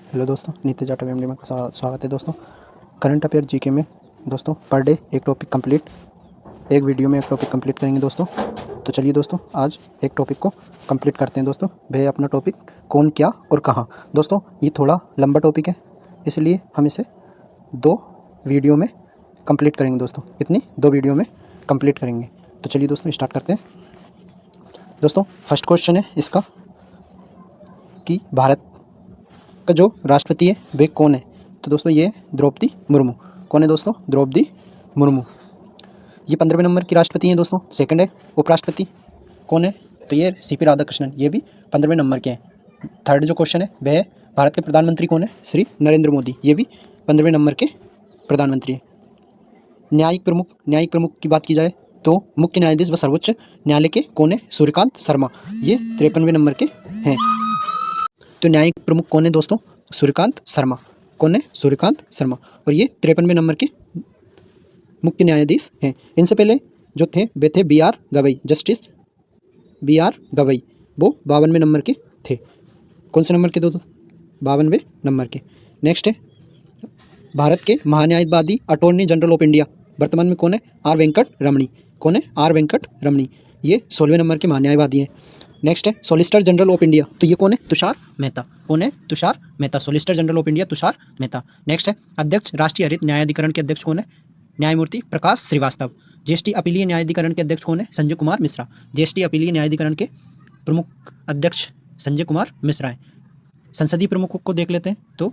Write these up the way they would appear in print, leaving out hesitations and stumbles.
Hello दोस्तों, नीति Jatav MD में स्वागत है दोस्तों। करंट अफेयर जीके में दोस्तों पर डे एक टॉपिक कंप्लीट, एक वीडियो में एक टॉपिक कंप्लीट करेंगे दोस्तों। तो चलिए दोस्तों, आज एक टॉपिक को कंप्लीट करते हैं दोस्तों। वह अपना टॉपिक कौन, क्या और कहाँ। दोस्तों ये थोड़ा लंबा टॉपिक है, इसलिए हम इसे 2 वीडियो में कंप्लीट करेंगे दोस्तों। कितनी? 2 वीडियो में कंप्लीट करेंगे। तो चलिए दोस्तों स्टार्ट करते हैं। दोस्तों फर्स्ट क्वेश्चन है इसका कि भारत का जो राष्ट्रपति है वे कौन है। तो दोस्तों ये द्रौपदी मुर्मू। कौन है दोस्तों? द्रौपदी मुर्मू। ये 15वें नंबर की राष्ट्रपति हैं दोस्तों। सेकंड है उपराष्ट्रपति कौन है? तो ये सीपी राधाकृष्णन, ये भी 15वें नंबर के हैं। थर्ड जो क्वेश्चन है वह है भारत के प्रधानमंत्री कौन है? श्री नरेंद्र मोदी, ये भी 15वें नंबर के प्रधानमंत्री हैं। न्यायिक प्रमुख की बात की जाए तो मुख्य न्यायाधीश व सर्वोच्च न्यायालय के कौन है? सूर्यकांत शर्मा, ये 53वें नंबर के हैं। तो न्यायिक प्रमुख कौन है दोस्तों? सूर्यकांत शर्मा। कौन है? सूर्यकांत शर्मा। और ये 53वें नंबर के मुख्य न्यायाधीश हैं। इनसे पहले जो थे वे थे B R Gavai, justice B R Gavai, वो 52वें नंबर के थे। कौन से नंबर के दोस्तों? 52वें नंबर के। नेक्स्ट है भारत के महान्यायवादी अटॉर्नी जनरल ऑफ इंडिया वर्तमान में कौन है? आर वेंकट रमणी। कौन है? आर वेंकट रमणी, ये 16वें नंबर के महान्यायवादी हैं। नेक्स्ट है सॉलिसिटर जनरल ऑफ इंडिया, तो ये कौन है? तुषार मेहता। कौन है? Tushar Mehta, solicitor general of India Tushar Mehta. Next है अध्यक्ष राष्ट्रीय हरित न्यायाधिकरण के अध्यक्ष कौन है? न्यायमूर्ति प्रकाश श्रीवास्तव। जीएसटी अपीलीय न्यायाधिकरण के अध्यक्ष कौन है? संजय कुमार मिश्रा। जीएसटी अपीलीय न्यायाधिकरण के प्रमुख अध्यक्ष संजय कुमार मिश्रा है। संसदीय प्रमुखों को देख लेते हैं तो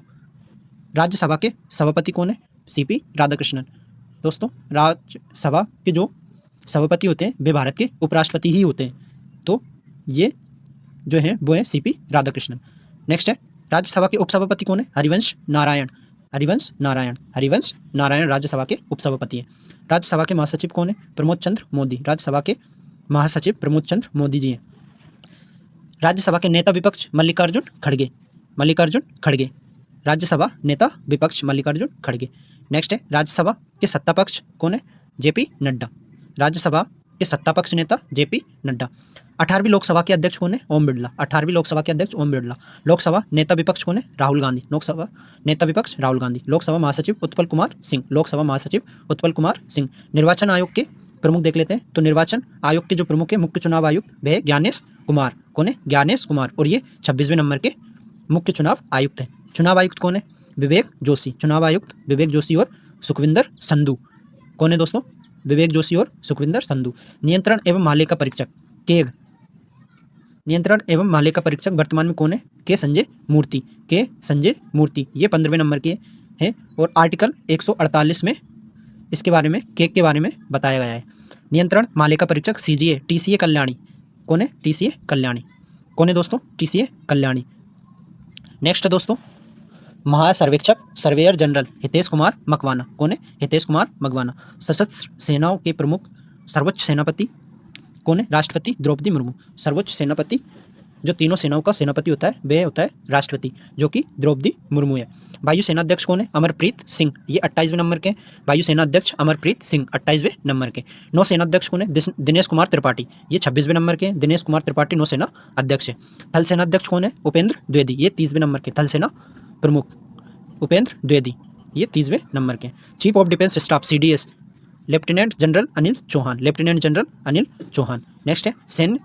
राज्यसभा के सभापति कौन है? सीपी राधाकृष्णन। दोस्तों राज्यसभा के जो सभापति होते हैं वे भारत के उपराष्ट्रपति ही होते हैं, तो ये जो है वो है सीपी राधाकृष्णन। नेक्स्ट है राज्यसभा के उपसभापति कौन है? हरिवंश नारायण। हरिवंश नारायण, हरिवंश नारायण राज्यसभा के उपसभापति हैं। राज्यसभा के महासचिव कौन है? प्रमोद चंद्र मोदी। राज्यसभा के महासचिव प्रमोद चंद्र मोदी जी हैं। राज्यसभा के नेता विपक्ष मल्लिकार्जुन खड़गे। मल्लिकार्जुन खड़गे, राज्यसभा नेता विपक्ष मल्लिकार्जुन खड़गे। नेक्स्ट है राज्यसभा के सत्ता पक्ष कौन है? जेपी नड्डा। राज्यसभा के सत्ता पक्ष नेता जेपी नड्डा। 18वीं लोकसभा के अध्यक्ष कौन है? ओम बिरला। 18वीं लोकसभा के अध्यक्ष ओम बिरला। लोकसभा नेता विपक्ष कौन है? राहुल गांधी। लोकसभा नेता विपक्ष राहुल गांधी। लोकसभा महासचिव उत्पल कुमार सिंह। लोकसभा महासचिव उत्पल कुमार सिंह। निर्वाचन आयोग के प्रमुख देख लेते हैं तो निर्वाचन आयोग के जो प्रमुख है मुख्य चुनाव आयुक्त वह ज्ञानेश कुमार। कौन है? ज्ञानेश कुमार। और ये 26वें नंबर के मुख्य चुनाव आयुक्त हैं। चुनाव आयुक्त कौन है? विवेक जोशी। चुनाव आयुक्त विवेक जोशी और सुखविंदर संधू। कौन है दोस्तों? विवेक जोशी और सुखविंदर संधू। नियंत्रण एवं महालेखा परीक्षक केग। नियंत्रण एवं महालेखा परीक्षक वर्तमान में कौन है? के संजय मूर्ति। के संजय मूर्ति, ये 15वें नंबर के हैं। और आर्टिकल 148 में इसके बारे में केग के बारे में बताया गया है। नियंत्रण महालेखा परीक्षक सीजीए टीसीए कल्याणी। कौन है? टीसीए कल्याणी। कौन है दोस्तों? टीसीए कल्याणी। नेक्स्ट है दोस्तों महासर्वेक्षक सर्वेयर जनरल हितेश कुमार मकवाना। कौन है? हितेश कुमार मकवाना। सशस्त्र सेनाओं के प्रमुख सर्वोच्च सेनापति कौन है? राष्ट्रपति द्रौपदी मुर्मू। सर्वोच्च सेनापति जो तीनों सेनाओं का सेनापति होता है वह होता है राष्ट्रपति, जो कि द्रौपदी मुर्मू है। वायु सेनाध्यक्ष कौन है? अमरप्रीत सिंह, ये 28वें नंबर के। वायु सेनाध्यक्ष अमरप्रीत सिंह 28वें नंबर के। नौसेनाध्यक्ष कौन है? दिनेश कुमार त्रिपाठी, ये 26वें नंबर के। दिनेश कुमार त्रिपाठी नौसेना अध्यक्ष है। थल सेनाध्यक्ष कौन है? उपेंद्र द्विवेदी, ये 30वें नंबर के। थल सेना प्रमुख उपेंद्र द्विवेदी, ये 30वें नंबर के। Chief of defence staff CDS lieutenant general Anil Chauhan. Lieutenant general Anil Chauhan. Next है सैन्य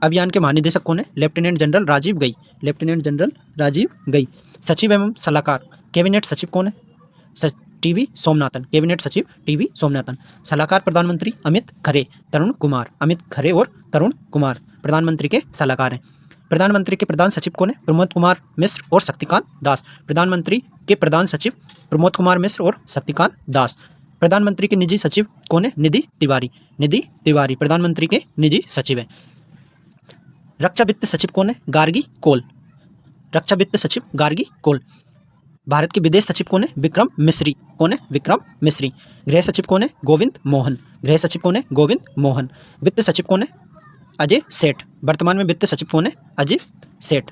अभियान के महानिदेशक कौन है? लेफ्टिनेंट जनरल राजीव गई। लेफ्टिनेंट जनरल राजीव गई। सचिव एवं सलाहकार कैबिनेट सचिव कौन है? टीवी सोमनाथन। कैबिनेट सचिव टीवी सोमनाथन। सलाहकार प्रधानमंत्री अमित खरे, तरुण कुमार। अमित खरे और तरुण कुमार प्रधानमंत्री के सलाहकार हैं। प्रधानमंत्री के प्रधान सचिव कौन है? प्रमोद कुमार मिश्र और शक्तिकांत दास। प्रधानमंत्री के प्रधान सचिव प्रमोद कुमार मिश्र और शक्तिकांत दास। प्रधानमंत्री के निजी सचिव कौन है? निधि तिवारी। निधि तिवारी प्रधानमंत्री के निजी सचिव हैं। रक्षा वित्त सचिव कौन है? गार्गी कोल। रक्षा वित्त सचिव गार्गी कोल। भारत के विदेश सचिव कौन है? विक्रम मिश्री। कौन है? विक्रम मिश्री। गृह सचिव कौन है? गोविंद मोहन। गृह सचिव कौन है? गोविंद मोहन। वित्त सचिव कौन है? अजय सेठ। वर्तमान में वित्त सचिव कौन है? अजय सेठ।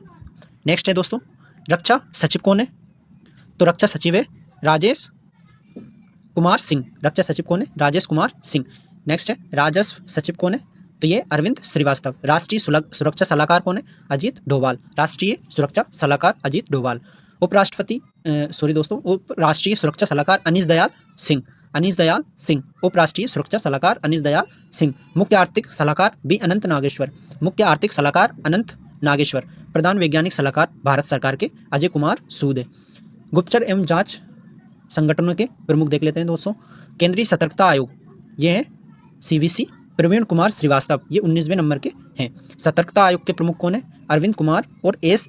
नेक्स्ट है दोस्तों रक्षा सचिव कौन है? तो रक्षा सचिव है राजेश कुमार सिंह। रक्षा सचिव कौन है? राजेश कुमार सिंह। नेक्स्ट है राजस्व सचिव कौन है? तो ये अरविंद श्रीवास्तव। राष्ट्रीय सुरक्षा सलाहकार कौन है? अजीत डोभाल। राष्ट्रीय सुरक्षा सलाहकार अजीत डोभाल। उपराष्ट्रपति सॉरी दोस्तों, उप राष्ट्रीय सुरक्षा सलाहकार अनीश दयाल सिंह, अनीश दयाल सिंह, उप राष्ट्रीय सुरक्षा सलाहकार अनीश दयाल सिंह। मुख्य आर्थिक सलाहकार बी अनंत नागेश्वर, मुख्य आर्थिक सलाहकार अनंत नागेश्वर। प्रधान वैज्ञानिक सलाहकार भारत सरकार के अजय कुमार सूद है। गुप्तचर एवं जांच संगठनों के प्रमुख देख लेते हैं दोस्तों। केंद्रीय सतर्कता आयोग, ये है CVC, प्रवीण कुमार श्रीवास्तव, ये 19वें नंबर के हैं। सतर्कता आयोग के प्रमुख कौन है? अरविंद कुमार और AS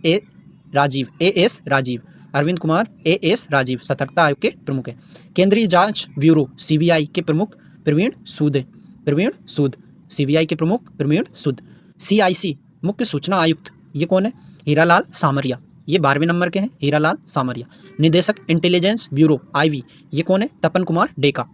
राजीव, अरविंद कुमार AS राजीव सतर्कता आयोग के प्रमुख हैं। केंद्रीय जांच ब्यूरो CBI के प्रमुख प्रवीण सूद है, प्रवीण सूद, CBI के प्रमुख प्रवीण सूद। CIC मुख्य सूचना आयुक्त, ये कौन है? हीरालाल सामरिया, ये 12वें नंबर के हैं, हीरालाल सामरिया। निदेशक इंटेलिजेंस ब्यूरो IV, ये कौन है? तपन कुमार डेका,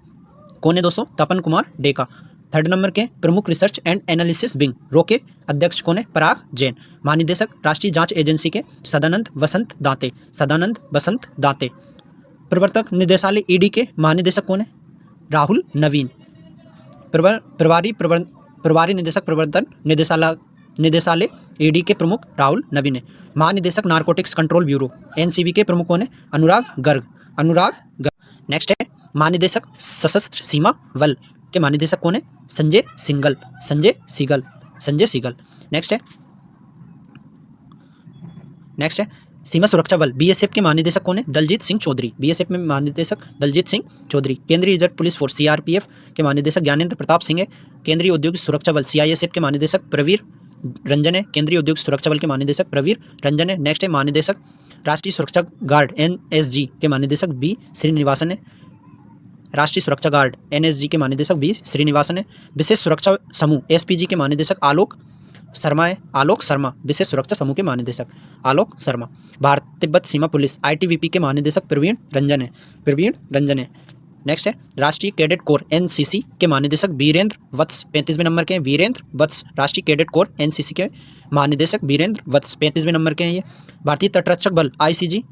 कौन है दोस्तों? तपन कुमार डेका। 3rd नंबर के प्रमुख रिसर्च एंड एनालिसिस विंग रो के अध्यक्ष कौन है? पराग जैन। महानिदेशक राष्ट्रीय जांच एजेंसी के सदानंद वसंत दांते, सदानंद वसंत दांते। प्रवर्तक निदेशालय ED के महानिदेशक कौन है? राहुल नवीन। प्रभारी निदेशक प्रवर्तन निदेशालय ED के प्रमुख राहुल नवीन है। महानिदेशक नारकोटिक्स कंट्रोल ब्यूरो NCB के प्रमुख कौन है? अनुराग गर्ग। नेक्स्ट है महानिदेशक सशस्त्र सीमा बल के महानिदेशक कौन है? संजय सीगल। नेक्स्ट है सीमा सुरक्षा बल BSF के महानिदेशक कौन है? दलजीत सिंह चौधरी, BSF में महानिदेशक दलजीत सिंह चौधरी। केंद्रीय रिजर्व पुलिस फोर्स CRPF के महानिदेशक ज्ञानेंद्र प्रताप सिंह है। केंद्रीय औद्योगिक सुरक्षा बल CISF के महानिदेशक प्रवीर रंजन है, केंद्रीय औद्योगिक सुरक्षा बल के महानिदेशक प्रवीर रंजन है। नेक्स्ट है महानिदेशक राष्ट्रीय सुरक्षा गार्ड NSG के महानिदेशक B श्रीनिवासन है, राष्ट्रीय सुरक्षा गार्ड NSG के महानिदेशक B श्रीनिवासन है। विशेष सुरक्षा समूह SPG के महानिदेशक आलोक शर्मा, विशेष सुरक्षा समूह के महानिदेशक आलोक शर्मा। भारत तिब्बत सीमा पुलिस ITBP के महानिदेशक प्रवीण रंजन है। नेक्स्ट है राष्ट्रीय कैडेट कोर NCC के महानिदेशक वीरेंद्र वत्स, 35वें नंबर के हैं, वीरेंद्र वत्स। राष्ट्रीय कैडेट कोर NCC के महानिदेशक वीरेंद्र वत्स, 35वें नंबर के हैं ये। भारतीय तटरक्षक बल ICG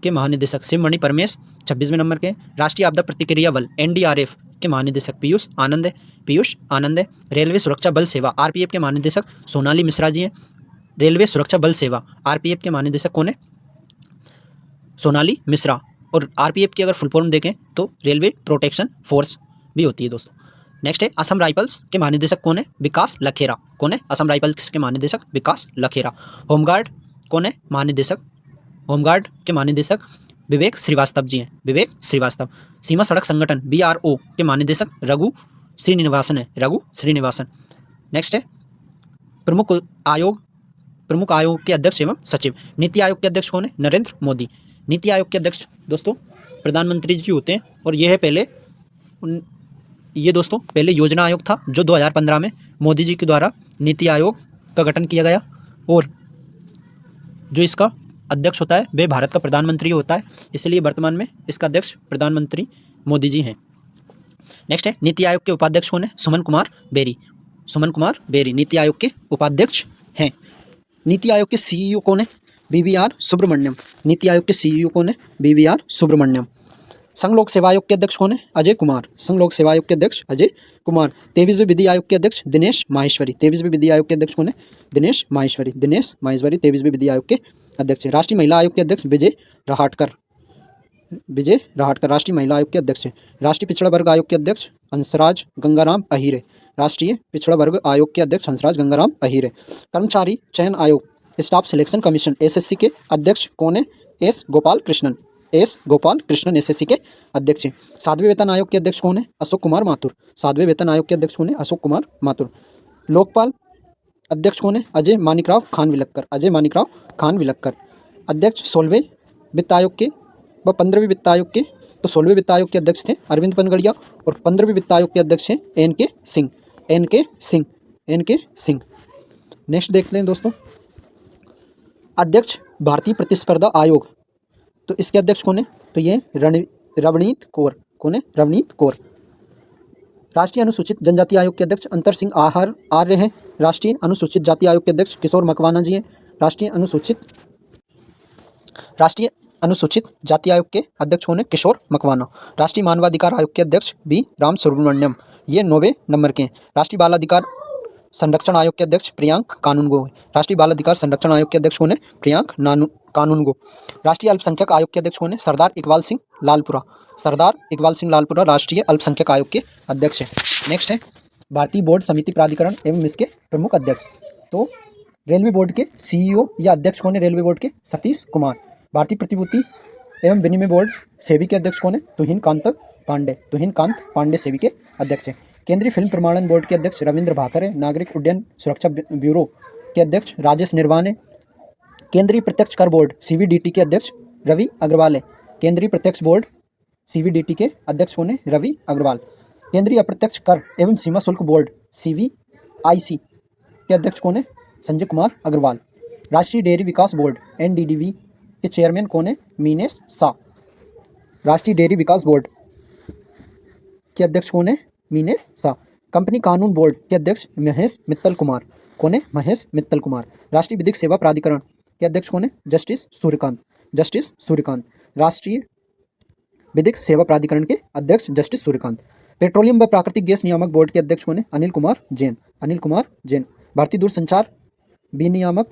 के महानिदेशक शिवमणि परमेश, 26वें नंबर के। राष्ट्रीय आपदा प्रतिक्रिया बल NDRF के महानिदेशक पीयूष आनंद है। रेलवे सुरक्षा बल सेवा RPF के महानिदेशक सोनाली मिश्रा जी हैं। रेलवे सुरक्षा बल सेवा RPF के महानिदेशक कौन है? सोनाली मिश्रा। और RPF की अगर फुल फॉर्म देखें तो रेलवे प्रोटेक्शन फोर्स भी होती है दोस्तों। नेक्स्ट है असम राइफल्स के महानिदेशक कौन है? विकास लखेरा, कौन है? असम राइफल्स के महानिदेशक विकास लखेरा। होमगार्ड कौन है? महानिदेशक होमगार्ड के महानिदेशक विवेक श्रीवास्तव जी हैं, विवेक श्रीवास्तव। सीमा सड़क संगठन BRO के महानिदेशक रघु श्रीनिवासन। नेक्स्ट है प्रमुख आयोग के अध्यक्ष एवं सचिव। नीति आयोग के अध्यक्ष कौन है? नरेंद्र मोदी। नीति आयोग के अध्यक्ष दोस्तों प्रधानमंत्री जी होते हैं, और ये है पहले योजना आयोग था जो 2015 में मोदी जी के द्वारा नीति आयोग का गठन किया गया, और जो इसका अध्यक्ष होता है वह भारत का प्रधानमंत्री होता है, इसलिए वर्तमान में इसका अध्यक्ष प्रधानमंत्री मोदी जी हैं। नेक्स्ट है नीति आयोग के उपाध्यक्ष कौन है? सुमन कुमार बेरी नीति आयोग के उपाध्यक्ष हैं। नीति आयोग के CEO कौन है? BVR सुब्रमण्यम। नीति आयोग के CEO कौन है? BVR सुब्रमण्यम। संघ लोक सेवा आयोग के अध्यक्ष कौन है? अजय कुमार। संघ लोक सेवा आयोग के अध्यक्ष अजय कुमार। 23वें विधि आयोग के अध्यक्ष दिनेश माहेश्वरी। 23वें विधि आयोग के अध्यक्ष कौन है? दिनेश माहेश्वरी 23वें विधि आयोग के अध्यक्ष। राष्ट्रीय महिला आयोग के अध्यक्ष विजय रहाटकर राष्ट्रीय महिला आयोग के अध्यक्ष हैं। राष्ट्रीय पिछड़ा वर्ग आयोग के अध्यक्ष हंसराज गंगाराम अहीरे। राष्ट्रीय पिछड़ा वर्ग आयोग के अध्यक्ष हंसराज गंगाराम अहीरे। कर्मचारी चयन आयोग स्टाफ सिलेक्शन कमीशन SSC के अध्यक्ष कौन है? S गोपाल कृष्णन SSC के अध्यक्ष हैं। 7वें वेतन आयोग के अध्यक्ष कौन है? अशोक कुमार माथुर। 7वें वेतन आयोग के अध्यक्ष कौन है? अशोक कुमार माथुर। लोकपाल अध्यक्ष कौन है? अजय मानिकराव खान विलक्कर। अध्यक्ष 16वें वित्त आयोग के व 15वें वित्त आयोग के, तो 16वें वित्त आयोग के अध्यक्ष थे अरविंद पनगड़िया, और 15वें वित्त आयोग के अध्यक्ष हैं NK सिंह। नेक्स्ट देखते हैं दोस्तों अध्यक्ष भारतीय प्रतिस्पर्धा आयोग, तो इसके अध्यक्ष कौन है? तो ये रवनीत कौर। कौन है? रवनीत कौर। राष्ट्रीय अनुसूचित जनजाति आयोग के अध्यक्ष अंतर सिंह आर्य हैं। राष्ट्रीय अनुसूचित जाति आयोग के अध्यक्ष किशोर मकवाना जी हैं। राष्ट्रीय अनुसूचित जाति आयोग के अध्यक्ष कौन है? किशोर मकवाना। राष्ट्रीय मानवाधिकार आयोग के अध्यक्ष B राम सुब्रमण्यम, ये 9वें नंबर के हैं। राष्ट्रीय बाल अधिकार संरक्षण आयोग के अध्यक्ष प्रियांक कानूनगो। राष्ट्रीय बाल अधिकार संरक्षण आयोग के अध्यक्ष कौन है? प्रियांक कानून गो। राष्ट्रीय अल्पसंख्यक आयोग के अध्यक्ष कौन है? सरदार इकबाल सिंह लालपुरा। सरदार इकबाल सिंह लालपुरा राष्ट्रीय अल्पसंख्यक आयोग के अध्यक्ष हैं। नेक्स्ट है भारतीय बोर्ड समिति प्राधिकरण एवं इसके प्रमुख अध्यक्ष। तो रेलवे बोर्ड के सीईओ या अध्यक्ष कौन है? रेलवे बोर्ड के सतीश कुमार। भारतीय प्रतिभूति एवं विनिमय बोर्ड सेबी के अध्यक्ष कौन है? तुहिनकांत पांडे। तुहिनकांत पांडे सेबी के अध्यक्ष हैं। केंद्रीय फिल्म प्रमाणन बोर्ड के अध्यक्ष रविंद्र भाकर है। नागरिक उड्डयन सुरक्षा ब्यूरो के अध्यक्ष राजेश निर्वाण है। केंद्रीय प्रत्यक्ष कर बोर्ड सीवीडीटी के अध्यक्ष रवि अग्रवाल है। केंद्रीय प्रत्यक्ष बोर्ड सीवीडीटी के अध्यक्ष कौन है? रवि अग्रवाल। केंद्रीय अप्रत्यक्ष कर एवं सीमा शुल्क बोर्ड सीवीआईसी के अध्यक्ष कौन है? संजय कुमार अग्रवाल। राष्ट्रीय डेयरी विकास बोर्ड एनडीडीबी के चेयरमैन कौन है? मीनेश शाह। राष्ट्रीय डेयरी विकास बोर्ड के अध्यक्ष कौन है? मीनेश शाह। कंपनी कानून बोर्ड के अध्यक्ष महेश मित्तल कुमार। कौन है? महेश मित्तल कुमार। राष्ट्रीय विधिक सेवा प्राधिकरण के अध्यक्ष कौन है? जस्टिस सूर्यकांत। जस्टिस सूर्यकांत। राष्ट्रीय विधिक सेवा प्राधिकरण के अध्यक्ष जस्टिस सूर्यकांत। पेट्रोलियम व प्राकृतिक गैस नियामक बोर्ड के अध्यक्ष कौन है? अनिल कुमार जैन। अनिल कुमार जैन। भारतीय दूरसंचार विनियामक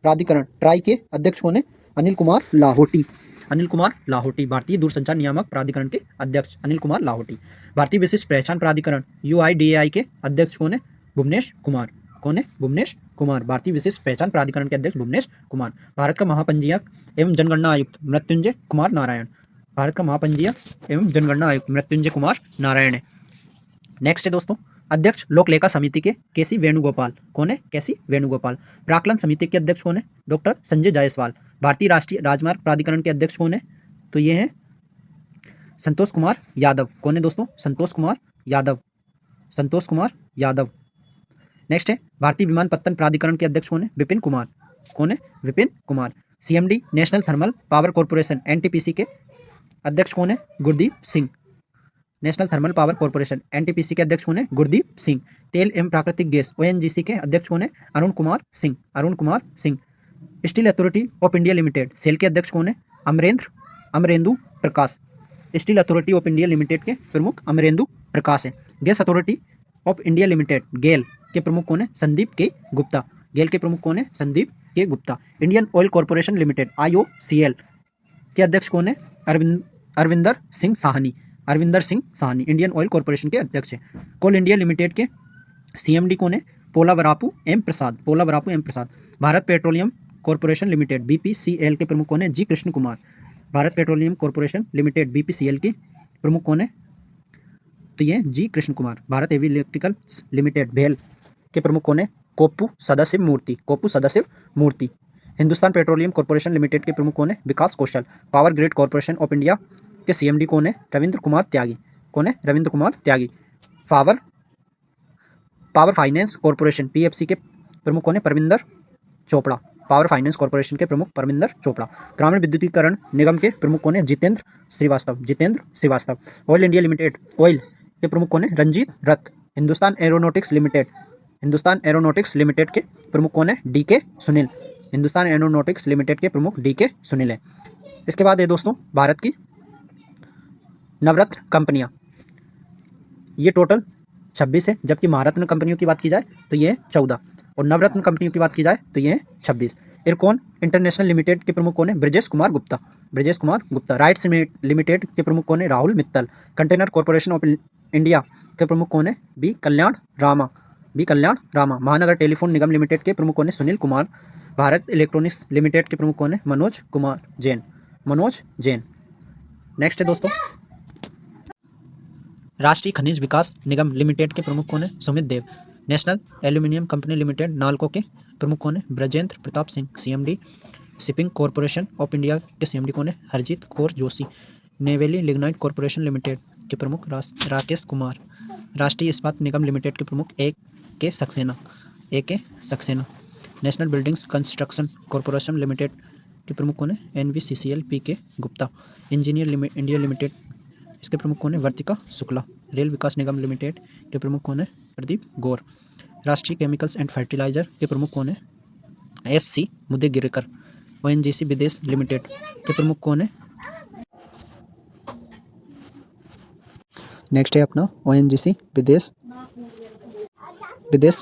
प्राधिकरण ट्राई के अध्यक्ष कौन है? अनिल कुमार लाहोटी। अनिल कुमार लाहोटी। भारतीय दूरसंचार नियामक प्राधिकरण के अध्यक्ष अनिल कुमार लाहोटी। भारतीय विशिष्ट पहचान प्राधिकरण यूआईडीएआई के अध्यक्ष कौन है? भुवनेश कुमार। कौन है? भुवनेश कुमार। भारतीय विशिष्ट पहचान प्राधिकरण के अध्यक्ष भुवनेश कुमार। भारत का महापंजीयक एवं जनगणना आयुक्त मृत्युंजय कुमार नारायण। भारत का महापंजीयक एवं जनगणना आयुक्त मृत्युंजय कुमार नारायण है। नेक्स्ट है दोस्तों अध्यक्ष लोक लेखा समिति के केसी वेणुगोपाल। कौन है? केसी वेणुगोपाल। प्राक्कलन समिति के अध्यक्ष कौन है? डॉक्टर संजय जायसवाल। भारतीय राष्ट्रीय राजमार्ग प्राधिकरण के अध्यक्ष कौन है? तो ये है संतोष कुमार यादव। कौन है दोस्तों? संतोष कुमार यादव। संतोष कुमार यादव। नेक्स्ट है भारतीय विमानपत्तन प्राधिकरण के अध्यक्ष कौन है? विपिन कुमार। कौन है? Vipin Kumar. CMD national thermal power corporation NTPC के अध्यक्ष कौन है? Gurdeep Singh. National thermal power corporation NTPC के अध्यक्ष कौन है? गुरदीप सिंह। तेल एवं प्राकृतिक गैस ओएनजीसी के अध्यक्ष कौन है? Arun Kumar Singh. Arun Kumar Singh. Steel Authority of India Limited SAIL के अध्यक्ष कौन है? Amarendu Prakash. Steel Authority of India Limited के प्रमुख अमरेंदु प्रकाश है। Gas Authority of India Limited GAIL के प्रमुख कौन है? संदीप के गुप्ता। गेल के प्रमुख कौन है? Sandeep K Gupta. Indian Oil Corporation Limited IOCL के अध्यक्ष कौन है? Arvinder Singh Sahney. Arvinder Singh Sahney Indian Oil Corporation के अध्यक्ष हैं। कोल इंडिया लिमिटेड के CMD कौन है? Polavarapu M Prasad. Polavarapu M Prasad. Bharat Petroleum Corporation Limited BPCL के प्रमुख कौन है? G Krishna Kumar. Bharat Petroleum Corporation Limited BPCL के प्रमुख कौन है? तो ये G Krishna Kumar. Bharat Heavy Electricals Limited भेल के प्रमुख कौन है? Koppu Sadashiv Murthy. Koppu Sadashiv Murthy. Hindustan Petroleum Corporation Limited के प्रमुख कौन है? Vikas Kaushal. Power Grid Corporation of India के CMD कौन है? रविंद्र कुमार त्यागी। कौन है? Ravindra Kumar Tyagi. Power Finance Corporation PFC के प्रमुख कौन है? Parminder Chopra. Power Finance Corporation के प्रमुख परमिंदर चोपड़ा। ग्रामीण विद्युतीकरण निगम के प्रमुख कौन है? Jitendra Shrivastava. Jitendra Shrivastava. Oil India limited oil के प्रमुख कौन है? Ranjit Rath. Hindustan aeronautics limited. Hindustan aeronautics limited के प्रमुख कौन है? DK Sunil. Hindustan aeronautics limited के प्रमुख DK सुनील है। इसके बाद है दोस्तों भारत की नवरत्न कंपनियां। ये टोटल 26 है, जबकि महारत्न कंपनियों की बात की जाए तो ये 14 और नवरत्न कंपनियों की बात की जाए तो ये 26। इरकॉन इंटरनेशनल लिमिटेड के प्रमुख कौन है? ब्रजेश कुमार गुप्ता। ब्रजेश कुमार गुप्ता। राइट्स लिमिटेड के प्रमुख कौन है? Rahul Mittal. Container corporation of India के प्रमुख कौन है? बी कल्याण रामा। बी कल्याण रामा। महानगर टेलीफोन निगम लिमिटेड के प्रमुख कौन है? सुनील कुमार। भारत इलेक्ट्रॉनिक्स लिमिटेड के प्रमुख कौन है? मनोज कुमार जैन। मनोज जैन। नेक्स्ट है दोस्तों राष्ट्रीय खनिज विकास निगम लिमिटेड के प्रमुख कौन है? Sumit Dev. National Aluminium Company Limited NALCO के प्रमुख कौन है? Brajendra Pratap Singh. CMD Shipping Corporation of India के CMD कौन है? Harjeet Kaur Joshi. Neyveli Lignite Corporation Limited के प्रमुख राकेश कुमार। राष्ट्रीय इस्पात निगम लिमिटेड के प्रमुख AK Saxena. AK Saxena. National buildings construction corporation Limited के प्रमुख कौन है? NVCCL PK Gupta. Engineer India limited इसके प्रमुख कौन है? वर्तिका शुक्ला। रेल विकास निगम लिमिटेड के प्रमुख कौन है? प्रदीप गौर। राष्ट्रीय केमिकल्स एंड फर्टिलाइजर के प्रमुख कौन है? SC मुदेगिरकर। ONGC विदेश लिमिटेड के प्रमुख कौन है? नेक्स्ट है अपना ONGC विदेश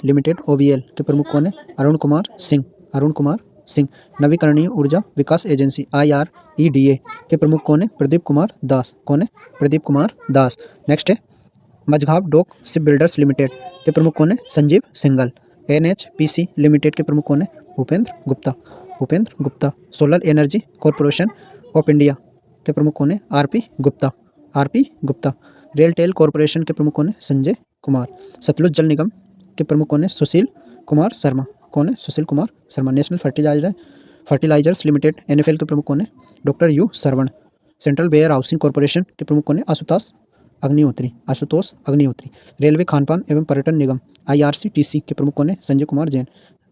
लिमिटेड OVL के प्रमुख कौन है? अरुण कुमार सिंह। अरुण कुमार सिंह। नवीकरणीय ऊर्जा विकास एजेंसी IREDA के प्रमुख कौन है? प्रदीप कुमार दास। कौन है? प्रदीप कुमार दास। नेक्स्ट है Mazagon dock shipbuilders limited के प्रमुख कौन है? संजीव सिंघल। NHPC लिमिटेड के प्रमुख कौन है? Bhupendra Gupta. Bhupendra Gupta. Solar energy corporation of India के प्रमुख कौन है? RP Gupta. RP Gupta. RailTel corporation के प्रमुख कौन है? संजय कुमार। सतलुज जल निगम के प्रमुख कौन है? सुशील कुमार शर्मा। कौन है? Sushil Kumar Sharma. National Fertilizers Limited NFL के प्रमुख कौन है? Doctor U Saravan. Central Warehousing Corporation के प्रमुख कौन है? आशुतोष अग्निहोत्री। आशुतोष अग्निहोत्री। रेलवे खानपान एवं पर्यटन निगम IRCTC के प्रमुख कौन है? संजय कुमार जैन।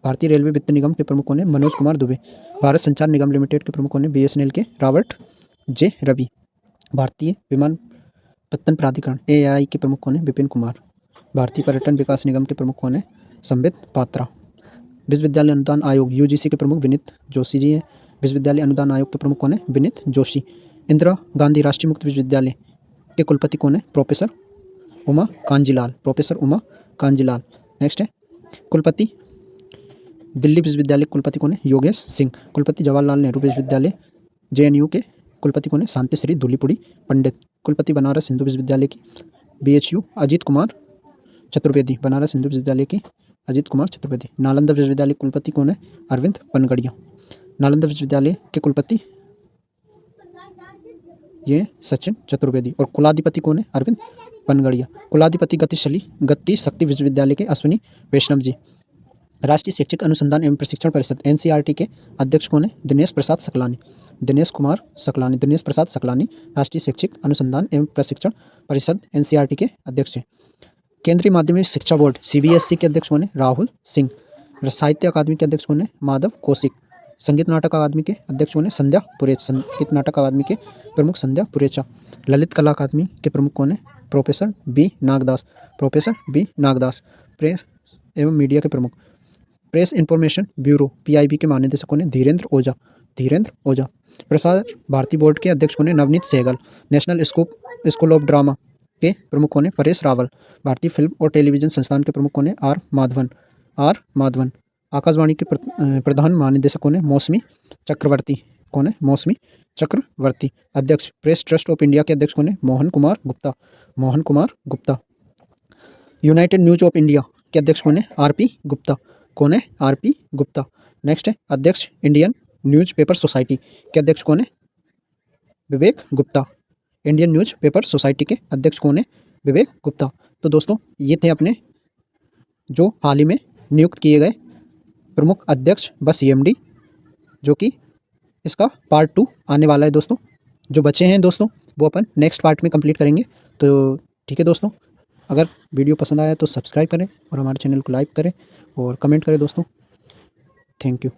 भारतीय रेलवे वित्त निगम के प्रमुख कौन है? मनोज कुमार दुबे। भारत संचार निगम लिमिटेड के प्रमुख कौन है? BSNL के रॉबर्ट J रवि। भारतीय विमानपत्तन प्राधिकरण AAI के प्रमुख कौन है? विपिन कुमार। भारतीय पर्यटन विकास निगम के प्रमुख कौन है? संबित पात्रा। विश्वविद्यालय अनुदान आयोग UGC के प्रमुख विनीत जोशी जी हैं। विश्वविद्यालय अनुदान आयोग के प्रमुख कौन है? विनीत जोशी। इंदिरा गांधी राष्ट्रीय मुक्त विश्वविद्यालय के कुलपति कौन है? Professor Uma Kanjilal. Professor Uma Kanjilal. Next है कुलपति दिल्ली विश्वविद्यालय के कुलपति कौन है? योगेश सिंह। कुलपति जवाहरलाल नेहरू विश्वविद्यालय JNU के कुलपति कौन है? शांति श्री धूलीपुड़ी पंडित। कुलपति बनारस हिंदू विश्वविद्यालय की BHU अजीत कुमार चतुर्वेदी। बनारस हिंदू विश्वविद्यालय की अजीत कुमार चतुर्वेदी। नालंदा विश्वविद्यालय के कुलपति कौन है? अरविंद पनगड़िया। नालंदा विश्वविद्यालय के कुलपति ये सचिन चतुर्वेदी। और कुलाधिपति कौन है? अरविंद पनगड़िया। कुलाधिपति गति शक्ति विश्वविद्यालय के अश्विनी वैष्णव जी। राष्ट्रीय शैक्षिक अनुसंधान एवं प्रशिक्षण परिषद NCERT के अध्यक्ष कौन है? दिनेश प्रसाद सकलानी। दिनेश कुमार सकलानी। दिनेश प्रसाद सकलानी राष्ट्रीय शैक्षिक अनुसंधान एवं प्रशिक्षण परिषद NCERT के अध्यक्ष हैं। केंद्रीय माध्यमिक शिक्षा बोर्ड CBSE के अध्यक्ष कौन है? राहुल सिंह। साहित्य अकादमी के अध्यक्ष कौन है? माधव कौशिक। संगीत नाटक अकादमी के अध्यक्ष कौन है? संध्या पुरेच। संगीत नाटक अकादमी के प्रमुख संध्या पुरेचा। ललित कला अकादमी के प्रमुख कौन है? Professor B Nagdas. Professor B Nagdas. Press एवं मीडिया के प्रमुख प्रेस इंफॉर्मेशन ब्यूरो PIB के महानिदेशक कौन है? धीरेन्द्र ओझा। धीरेन्द्र ओझा। प्रसार भारती बोर्ड के अध्यक्ष कौन है? Navneet Sehgal. National school of drama के प्रमुख कौन है? परेश रावल। भारतीय फिल्म और टेलीविजन संस्थान के प्रमुख कौन है? R माधवन। आकाशवाणी के प्रधान महानिदेशक कौन है? मौसमी चक्रवर्ती। कौन है? मौसमी चक्रवर्ती। अध्यक्ष प्रेस ट्रस्ट ऑफ इंडिया के अध्यक्ष कौन है? Mohan Kumar Gupta. Mohan Kumar Gupta. United news of India के अध्यक्ष कौन है? RP गुप्ता। कौन है? RP गुप्ता। नेक्स्ट है अध्यक्ष इंडियन न्यूज पेपर सोसाइटी के अध्यक्ष कौन है? Vivek Gupta. Indian Newspaper Society के अध्यक्ष कौन है? विवेक गुप्ता। तो दोस्तों ये थे अपने जो हाल ही में नियुक्त किए गए प्रमुख अध्यक्ष व CMD, जो कि इसका पार्ट 2 आने वाला है दोस्तों। जो बचे हैं दोस्तों वो अपन नेक्स्ट पार्ट में कंप्लीट करेंगे। तो ठीक है दोस्तों, अगर वीडियो पसंद आया तो सब्सक्राइब करें और हमारे चैनल को लाइक करें और कमेंट करें दोस्तों। Thank you.